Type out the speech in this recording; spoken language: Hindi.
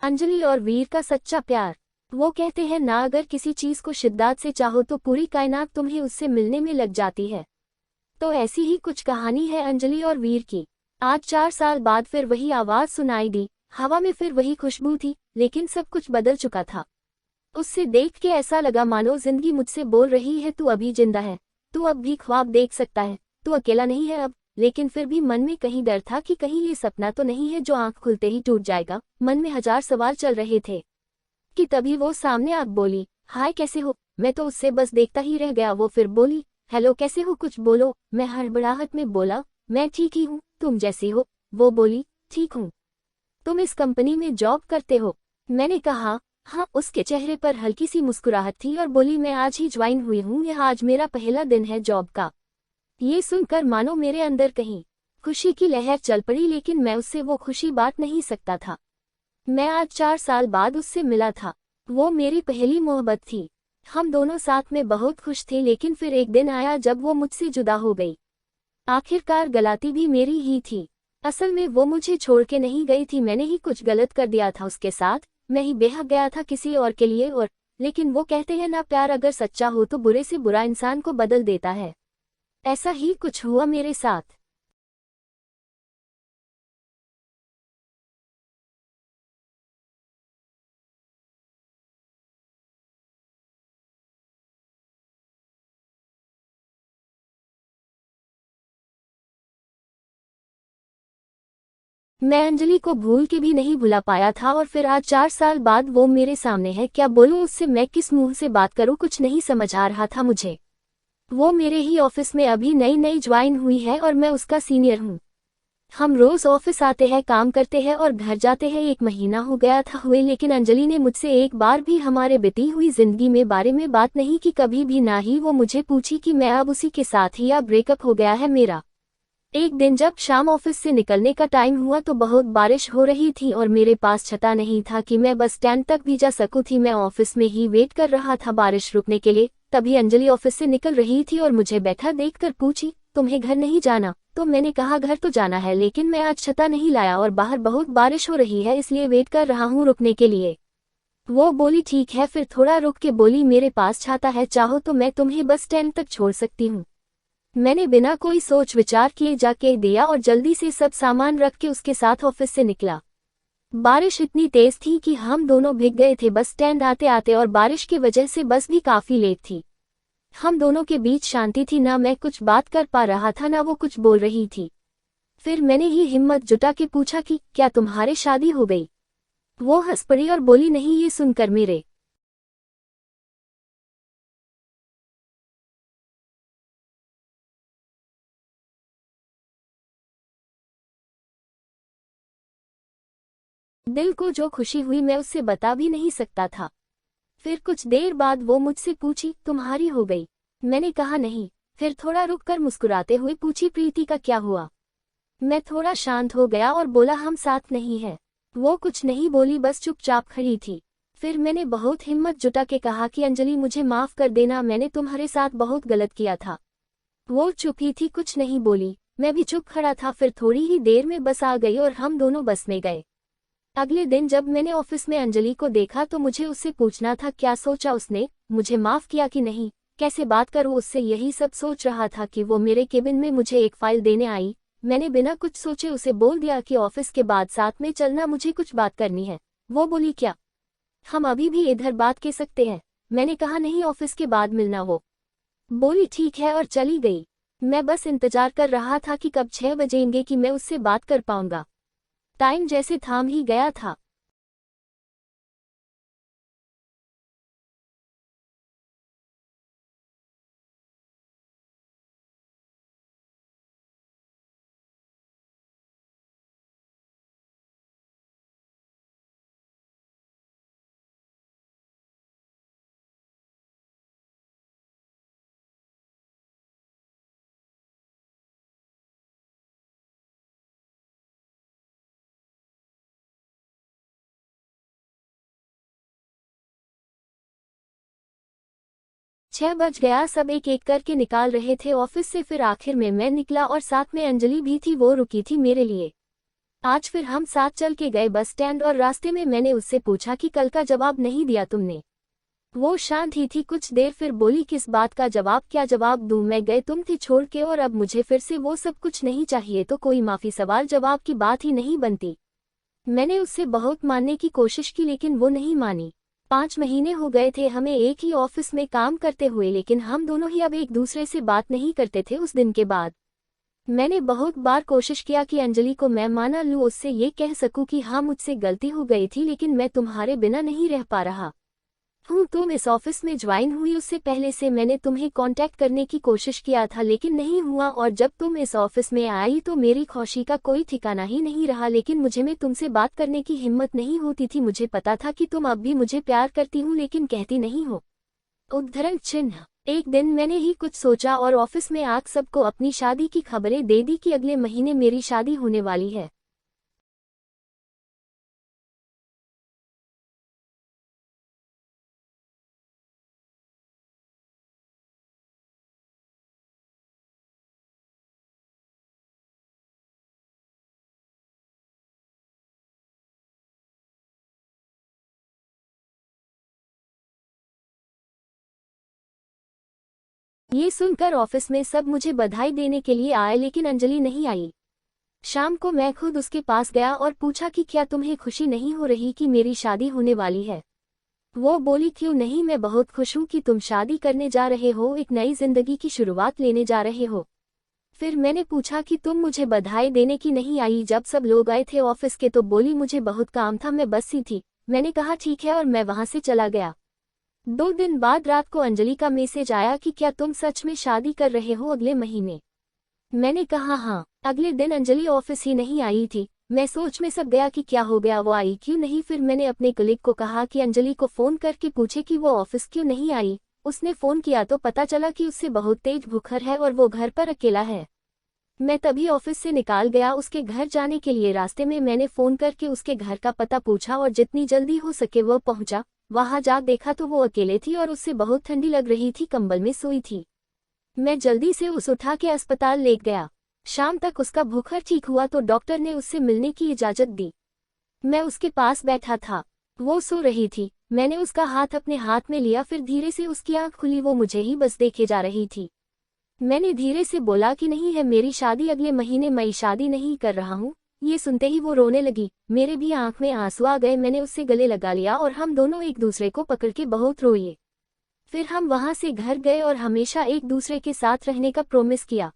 अंजलि और वीर का सच्चा प्यार। वो कहते हैं ना, अगर किसी चीज को शिद्दत से चाहो तो पूरी कायनात तुम्हें उससे मिलने में लग जाती है। तो ऐसी ही कुछ कहानी है अंजलि और वीर की। आज 4 साल बाद फिर वही आवाज सुनाई दी, हवा में फिर वही खुशबू थी, लेकिन सब कुछ बदल चुका था। उससे देख के ऐसा लगा मानो जिंदगी मुझसे बोल रही है, तू अभी जिंदा है, तू अब भी ख्वाब देख सकता है, तू अकेला नहीं है अब। लेकिन फिर भी मन में कहीं डर था कि कहीं ये सपना तो नहीं है जो आंख खुलते ही टूट जाएगा। मन में हजार सवाल चल रहे थे कि तभी वो सामने आग बोली, हाय कैसे हो। मैं तो उससे बस देखता ही रह गया। वो फिर बोली, हेलो कैसे हो, कुछ बोलो। मैं हड़बड़ाहट में बोला, मैं ठीक ही हूँ, तुम जैसी हो। वो बोली, ठीक हूँ, तुम इस कंपनी में जॉब करते हो। मैंने कहा हाँ। उसके चेहरे पर हल्की सी मुस्कुराहट थी और बोली, मैं आज ही ज्वाइन हुई हूँ, यह आज मेरा पहला दिन है जॉब का। ये सुनकर मानो मेरे अंदर कहीं खुशी की लहर चल पड़ी, लेकिन मैं उससे वो खुशी बांट नहीं सकता था। मैं आज 4 साल बाद उससे मिला था। वो मेरी पहली मोहब्बत थी। हम दोनों साथ में बहुत खुश थे, लेकिन फिर एक दिन आया जब वो मुझसे जुदा हो गई। आखिरकार गलती भी मेरी ही थी। असल में वो मुझे छोड़ के नहीं गई थी, मैंने ही कुछ गलत कर दिया था उसके साथ। मैं ही बेहक गया था किसी और के लिए। और लेकिन वो कहते हैं ना, प्यार अगर सच्चा हो तो बुरे से बुरा इंसान को बदल देता है। ऐसा ही कुछ हुआ मेरे साथ। मैं अंजलि को भूल के भी नहीं भुला पाया था, और फिर आज 4 साल बाद वो मेरे सामने है। क्या बोलूं उससे, मैं किस मुंह से बात करूं, कुछ नहीं समझ आ रहा था मुझे। वो मेरे ही ऑफिस में अभी नई नई ज्वाइन हुई है और मैं उसका सीनियर हूं। हम रोज ऑफिस आते हैं, काम करते हैं और घर जाते हैं। 1 महीना हो गया था हुए, लेकिन अंजलि ने मुझसे एक बार भी हमारे बीती हुई जिंदगी में बारे में बात नहीं की, कभी भी। ना ही वो मुझे पूछी कि मैं अब उसी के साथ ही या ब्रेकअप हो गया है मेरा। एक दिन जब शाम ऑफिस से निकलने का टाइम हुआ तो बहुत बारिश हो रही थी और मेरे पास छता नहीं था कि मैं बस स्टैंड तक भी जा सकूं थी। मैं ऑफिस में ही वेट कर रहा था बारिश रुकने के लिए। तभी अंजलि ऑफिस से निकल रही थी और मुझे बैठा देखकर पूछी, तुम्हें घर नहीं जाना? तो मैंने कहा घर तो जाना है, लेकिन मैं आज छता नहीं लाया और बाहर बहुत बारिश हो रही है, इसलिए वेट कर रहा हूँ रुकने के लिए। वो बोली ठीक है, फिर थोड़ा रुक के बोली, मेरे पास छाता है, चाहो तो मैं तुम्हें बस स्टैंड तक छोड़ सकती हूँ। मैंने बिना कोई सोच विचार किए जाके दिया और जल्दी से सब सामान रख के उसके साथ ऑफिस से निकला। बारिश इतनी तेज थी कि हम दोनों भीग गए थे बस स्टैंड आते आते, और बारिश की वजह से बस भी काफी लेट थी। हम दोनों के बीच शांति थी, ना मैं कुछ बात कर पा रहा था ना वो कुछ बोल रही थी। फिर मैंने ही हिम्मत जुटा के पूछा कि क्या तुम्हारे शादी हो गई? वो हंस पड़ी और बोली, नहीं। ये सुनकर मेरे दिल को जो खुशी हुई मैं उससे बता भी नहीं सकता था। फिर कुछ देर बाद वो मुझसे पूछी, तुम्हारी हो गई? मैंने कहा नहीं। फिर थोड़ा रुककर मुस्कुराते हुए पूछी, प्रीति का क्या हुआ? मैं थोड़ा शांत हो गया और बोला, हम साथ नहीं है। वो कुछ नहीं बोली, बस चुपचाप खड़ी थी। फिर मैंने बहुत हिम्मत जुटा के कहा कि अंजलि मुझे माफ कर देना, मैंने तुम्हारे साथ बहुत गलत किया था। वो चुप ही थी, कुछ नहीं बोली। मैं भी चुप खड़ा था। फिर थोड़ी ही देर में बस आ गई और हम दोनों बस में गए। अगले दिन जब मैंने ऑफिस में अंजलि को देखा तो मुझे उससे पूछना था क्या सोचा उसने, मुझे माफ किया कि नहीं, कैसे बात करूं उससे, यही सब सोच रहा था कि वो मेरे केबिन में मुझे एक फाइल देने आई। मैंने बिना कुछ सोचे उसे बोल दिया कि ऑफिस के बाद साथ में चलना, मुझे कुछ बात करनी है। वो बोली, क्या हम अभी भी इधर बात कर सकते हैं? मैंने कहा नहीं, ऑफिस के बाद मिलना। वो बोली ठीक है और चली गई। मैं बस इंतजार कर रहा था कि कब 6 बजेंगे कि मैं उससे बात कर पाऊंगा। टाइम जैसे थाम ही गया था। 6 बज गया, सब एक एक करके निकाल रहे थे ऑफिस से। फिर आखिर में मैं निकला और साथ में अंजलि भी थी, वो रुकी थी मेरे लिए। आज फिर हम साथ चल के गए बस स्टैंड और रास्ते में मैंने उससे पूछा कि कल का जवाब नहीं दिया तुमने। वो शांत ही थी कुछ देर, फिर बोली किस बात का जवाब, क्या जवाब दूं मैं, गए तुम थे छोड़ के और अब मुझे फिर से वो सब कुछ नहीं चाहिए तो कोई माफी, सवाल जवाब की बात ही नहीं बनती। मैंने उससे बहुत मानने की कोशिश की लेकिन वो नहीं मानी। 5 महीने हो गए थे हमें एक ही ऑफिस में काम करते हुए, लेकिन हम दोनों ही अब एक दूसरे से बात नहीं करते थे। उस दिन के बाद मैंने बहुत बार कोशिश किया कि अंजलि को मैं माना लूं, उससे ये कह सकूं कि हाँ मुझसे गलती हो गई थी, लेकिन मैं तुम्हारे बिना नहीं रह पा रहा हूँ। तुम इस ऑफिस में ज्वाइन हुई उससे पहले से मैंने तुम्हें कांटेक्ट करने की कोशिश किया था लेकिन नहीं हुआ, और जब तुम इस ऑफिस में आई तो मेरी खुशी का कोई ठिकाना ही नहीं रहा, लेकिन मुझे में तुमसे बात करने की हिम्मत नहीं होती थी। मुझे पता था कि तुम अब भी मुझे प्यार करती हूँ लेकिन कहती नहीं हो। उद्धरण चिन्ह। एक दिन मैंने ही कुछ सोचा और ऑफिस में आग सबको अपनी शादी की खबरें दे दी कि अगले महीने मेरी शादी होने वाली है। ये सुनकर ऑफिस में सब मुझे बधाई देने के लिए आए लेकिन अंजलि नहीं आई। शाम को मैं खुद उसके पास गया और पूछा कि क्या तुम्हें खुशी नहीं हो रही कि मेरी शादी होने वाली है। वो बोली क्यों नहीं, मैं बहुत खुश हूँ कि तुम शादी करने जा रहे हो, एक नई जिंदगी की शुरुआत लेने जा रहे हो। फिर मैंने पूछा कि तुम मुझे बधाई देने की नहीं आई जब सब लोग आए थे ऑफिस के, तो बोली मुझे बहुत काम था, मैं बस सी थी। मैंने कहा ठीक है और मैं वहां से चला गया। 2 दिन बाद रात को अंजलि का मैसेज आया कि क्या तुम सच में शादी कर रहे हो अगले महीने। मैंने कहा हाँ। अगले दिन अंजलि ऑफिस ही नहीं आई थी। मैं सोच में सब गया कि क्या हो गया, वो आई क्यों नहीं। फिर मैंने अपने कलीग को कहा कि अंजलि को फोन करके पूछे कि वो ऑफिस क्यों नहीं आई। उसने फोन किया तो पता चला कि उससे बहुत तेज बुखार है और वो घर पर अकेला है। मैं तभी ऑफिस से निकाल गया उसके घर जाने के लिए। रास्ते में मैंने फोन करके उसके घर का पता पूछा और जितनी जल्दी हो सके वो पहुंचा। वहां जा देखा तो वो अकेले थी और उससे बहुत ठंडी लग रही थी, कंबल में सोई थी। मैं जल्दी से उसे उठा के अस्पताल ले गया। शाम तक उसका बुखार ठीक हुआ तो डॉक्टर ने उससे मिलने की इजाजत दी। मैं उसके पास बैठा था, वो सो रही थी। मैंने उसका हाथ अपने हाथ में लिया, फिर धीरे से उसकी आंख खुली, वो मुझे ही बस देखे जा रही थी। मैंने धीरे से बोला कि नहीं है मेरी शादी अगले महीने, मैं शादी नहीं कर रहा हूँ। ये सुनते ही वो रोने लगी, मेरे भी आंख में आंसू आ गए। मैंने उससे गले लगा लिया और हम दोनों एक दूसरे को पकड़ के बहुत रोए। फिर हम वहां से घर गए और हमेशा एक दूसरे के साथ रहने का प्रॉमिस किया।